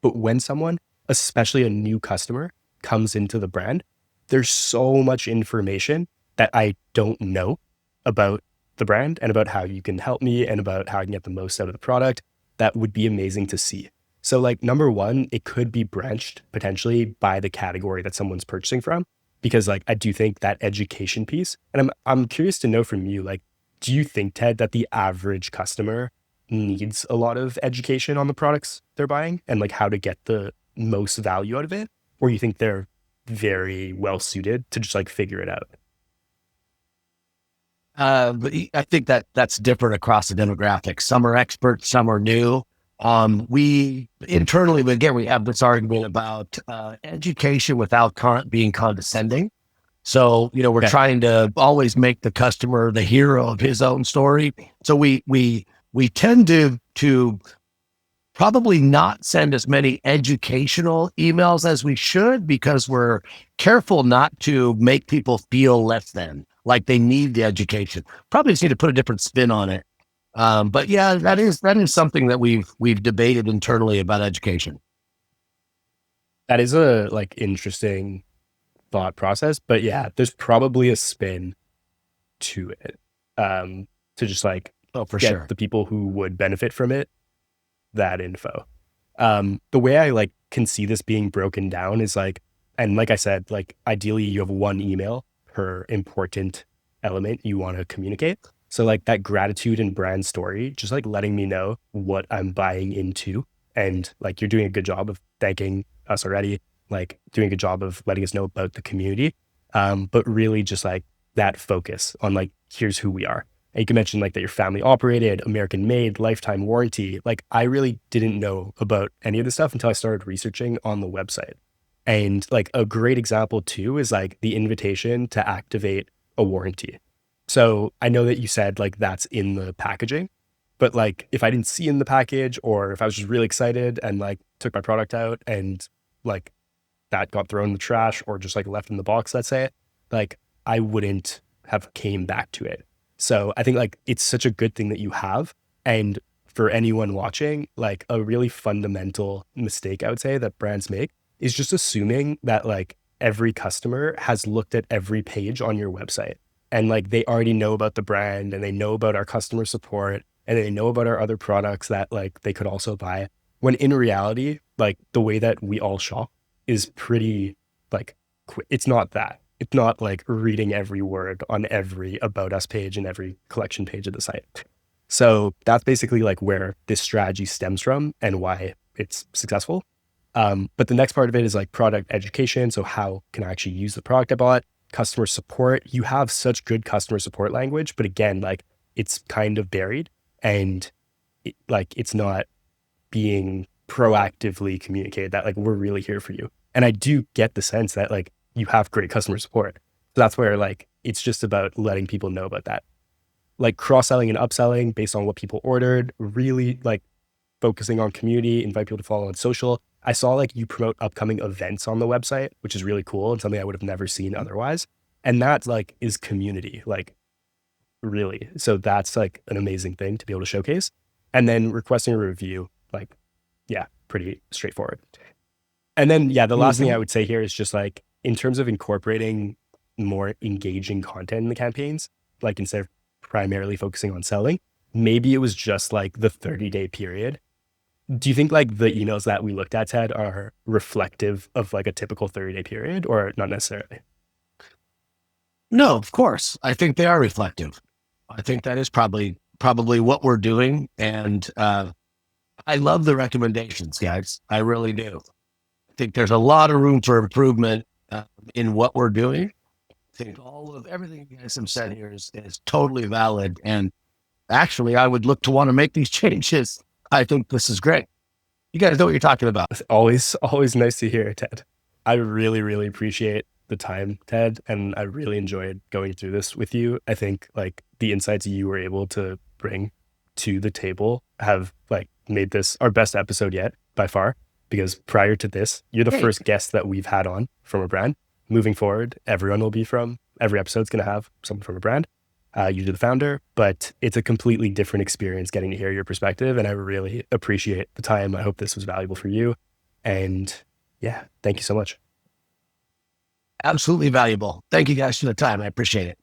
But when someone, especially a new customer, comes into the brand, there's so much information that I don't know about the brand and about how you can help me and about how I can get the most out of the product. That would be amazing to see. So like, number one, it could be branched potentially by the category that someone's purchasing from, because like, I do think that education piece, and I'm curious to know from you, like, do you think, Ted, that the average customer needs a lot of education on the products they're buying and like how to get the most value out of it? Or you think they're very well suited to just like figure it out? But I think that that's different across the demographics. Some are experts, some are new. We internally, again, we have this argument about education without being condescending. So, we're trying to always make the customer the hero of his own story. So we tend to probably not send as many educational emails as we should, because we're careful not to make people feel less than, like they need the education. Probably just need to put a different spin on it. But yeah, that is something that we've debated internally about education. That is a like interesting thought process, but yeah, there's probably a spin to it, to just like for get sure the people who would benefit from it that info. The way I like can see this being broken down is like, and like I said, like ideally you have one email per important element you want to communicate. So like that gratitude and brand story, just like letting me know what I'm buying into, and like you're doing a good job of thanking us already, like doing a good job of letting us know about the community. But really just like that focus on like, here's who we are. And you can mention like that you're family operated, American made, lifetime warranty. Like, I really didn't know about any of this stuff until I started researching on the website. And like a great example too is like the invitation to activate a warranty. So I know that you said like that's in the packaging, but like if I didn't see in the package, or if I was just really excited and like took my product out and like that got thrown in the trash or just like left in the box, let's say, like I wouldn't have came back to it. So I think like it's such a good thing that you have. And for anyone watching, like a really fundamental mistake I would say that brands make is just assuming that like every customer has looked at every page on your website and like they already know about the brand and they know about our customer support and they know about our other products that like they could also buy. When in reality, like the way that we all shop is pretty like it's not that. It's not like reading every word on every about us page and every collection page of the site. So that's basically like where this strategy stems from and why it's successful. But the next part of it is like product education. So how can I actually use the product I bought? Customer support. You have such good customer support language, but again, like it's kind of buried and it's not being proactively communicated that like we're really here for you. And I do get the sense that like you have great customer support. So that's where like it's just about letting people know about that. Like cross-selling and upselling based on what people ordered, really like focusing on community, invite people to follow on social. I saw like you promote upcoming events on the website, which is really cool and something I would have never seen otherwise. And that like is community, like really. So that's like an amazing thing to be able to showcase. And then requesting a review, like, yeah, pretty straightforward. And then, yeah, the last thing I would say here is just like, in terms of incorporating more engaging content in the campaigns, like instead of primarily focusing on selling, maybe it was just like the 30-day period. Do you think like the emails that we looked at, Ted, are reflective of like a typical 30-day period or not necessarily? No, of course. I think they are reflective. I think that is probably what we're doing. And I love the recommendations, guys. I really do. I think there's a lot of room for improvement in what we're doing. I think all of everything you guys have said here is totally valid. And actually, I would look to want to make these changes. I think this is great. You guys know what you're talking about. It's always nice to hear, Ted. I really, really appreciate the time, Ted, and I really enjoyed going through this with you. I think like the insights you were able to bring to the table have like made this our best episode yet by far, because prior to this, you're the first guest that we've had on from a brand. Moving forward, every episode's going to have someone from a brand. You're the founder, but it's a completely different experience getting to hear your perspective. And I really appreciate the time. I hope this was valuable for you. And yeah, thank you so much. Absolutely valuable. Thank you guys for the time. I appreciate it.